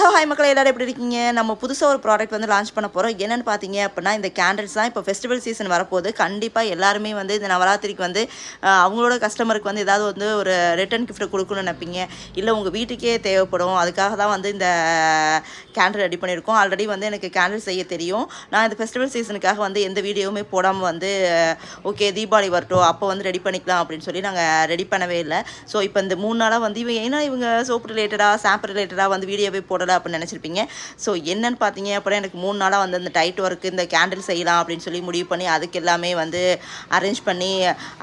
Hello hi மக்களே, எல்லாரும் எப்படி இருக்கீங்க? நம்ம புதுசாக ஒரு ப்ராடக்ட் வந்து லான்ச் பண்ண போகிறோம். என்னென்னு பார்த்தீங்க அப்படின்னா, இந்த கேண்டில்ஸ் தான். இப்போ ஃபெஸ்டிவல் சீசன் வரப்போகுது. கண்டிப்பாக எல்லாருமே வந்து இந்த நவராத்திரிக்கு வந்து அவங்களோட கஸ்டமருக்கு வந்து ஏதாவது வந்து ஒரு ரிட்டன் கிஃப்ட் கொடுக்கணும்னு நினைப்பீங்க. இல்லை உங்கள் வீட்டுக்கே தேவைப்படும். அதுக்காக தான் வந்து இந்த கேண்டில் ரெடி பண்ணியிருக்கோம். ஆல்ரெடி வந்து எனக்கு கேண்டில் செய்ய தெரியும். நான் இந்த ஃபெஸ்டிவல் சீசனுக்காக வந்து எந்த வீடியோவுமே போடாமல் வந்து ஓகே தீபாவளி வரட்டும் அப்போ வந்து ரெடி பண்ணிக்கலாம் அப்படின்னு சொல்லி நாங்கள் ரெடி பண்ணவே இல்லை. ஸோ இப்போ இந்த 3 நாளாக வந்து இவங்க சோப் ரிலேட்டடாக ஷாம்பு ரிலேட்டடாக வந்து வீடியோவே போடலை அப்படின்னு நினச்சிருப்பீங்க. ஸோ என்னன்னு பார்த்தீங்க அப்படின்னா, எனக்கு 3 நாளாக வந்து இந்த டைட் ஒர்க்கு இந்த கேண்டில் செய்யலாம் அப்படின்னு சொல்லி முடிவு பண்ணி அதுக்கு எல்லாமே வந்து அரேஞ்ச் பண்ணி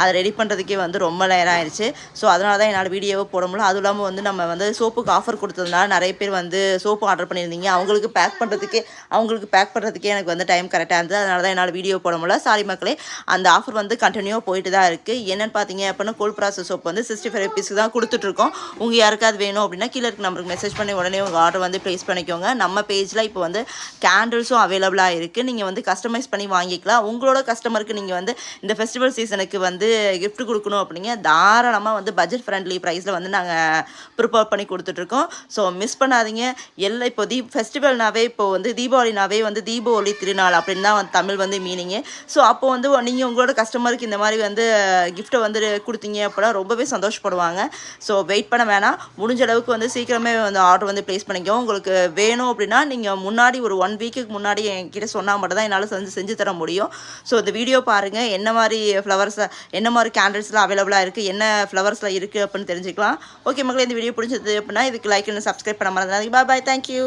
அதை ரெடி பண்ணுறதுக்கே வந்து ரொம்ப நேரம் ஆயிடுச்சு. ஸோ அதனால தான் என்னால் வீடியோவை போட முடியல. அதுவும் இல்லாமல் வந்து நம்ம வந்து சோப்புக்கு ஆஃபர் கொடுத்ததுனால நிறைய பேர் வந்து சோப்பு ஆர்டர் பண்ணியிருந்தீங்க. அவங்களுக்கு பேக் பண்ணுறதுக்கே எனக்கு வந்து டைம் கரெக்டாக இருந்தது. அதனால தான் என்னால் வீடியோ போட முடியல. சாரி மக்களே. அந்த ஆஃபர் வந்து கண்டினியூவாக போயிட்டு தான் இருக்குது. என்னென்னு பார்த்தீங்க அப்படின்னா, கோல்ட் ப்ராசஸ் சோப் வந்து 65 ருபீஸ்க்கு தான் கொடுத்துட்ருக்கோம். உங்கள் யாருக்காவது வேணும் அப்படின்னா கீழே இருக்க நம்பருக்கு மெசேஜ் பண்ணி உடனே உங்கள் ஆர்டர் வந்து ப்ளேஸ் பண்ணிக்கோங்க. நம்ம பேஜில் இப்போ வந்து கேண்டில்ஸும் அவைலபிளாக இருக்குது. நீங்கள் வந்து கஸ்டமைஸ் பண்ணி வாங்கிக்கலாம். உங்களோட கஸ்டமருக்கு நீங்கள் வந்து இந்த ஃபெஸ்டிவல் சீசனுக்கு வந்து கிஃப்ட் கொடுக்கணும் அப்படிங்க தாராளமாக வந்து பட்ஜெட் ஃப்ரெண்ட்லி ப்ரைஸில் வந்து நாங்கள் ப்ரிப்பேர் பண்ணி கொடுத்துட்ருக்கோம். ஸோ மிஸ் பண்ணாதீங்க. எல்லாம் இப்போ ஃபெஸ்டிவல்னாவே இப்போ வந்து தீபாவளினாவே வந்து தீப ஒளி திருநாள் அப்படின்னு தான் வந்து தமிழ் வந்து மீனிங்கு. ஸோ அப்போ வந்து நீங்கள் உங்களோட கஸ்டமருக்கு இந்த மாதிரி வந்து கிஃப்ட்டை வந்து கொடுத்தீங்க அப்படின்னா ரொம்பவே சந்தோஷப்படுவாங்க. ஸோ வெயிட் பண்ண வேணாம். முடிஞ்ச அளவுக்கு வந்து சீக்கிரமே வந்து ஆர்டர் வந்து ப்ளேஸ் பண்ணிக்கோ. உங்களுக்கு வேணும் அப்படின்னா நீங்கள் முன்னாடி ஒரு 1 வீக்குக்கு முன்னாடி என்கிட்ட சொன்னால் மட்டும் தான் என்னால் செஞ்சு தர முடியும். ஸோ இந்த வீடியோ பாருங்கள். என்ன மாதிரி ஃப்ளவர்ஸ், என்ன மாதிரி கேண்டில்ஸ்லாம் அவைலபிளாக இருக்குது, என்ன ஃப்ளவர்ஸில் இருக்குது அப்படின்னு தெரிஞ்சுக்கலாம். ஓகே மக்களே, இந்த வீடியோ பிடிச்சது அப்படின்னா இதுக்கு லைக் அண்ட் சப்ஸ்கிரைப் பண்ண மறந்துடாதீங்க. பாய், தேங்க்யூ.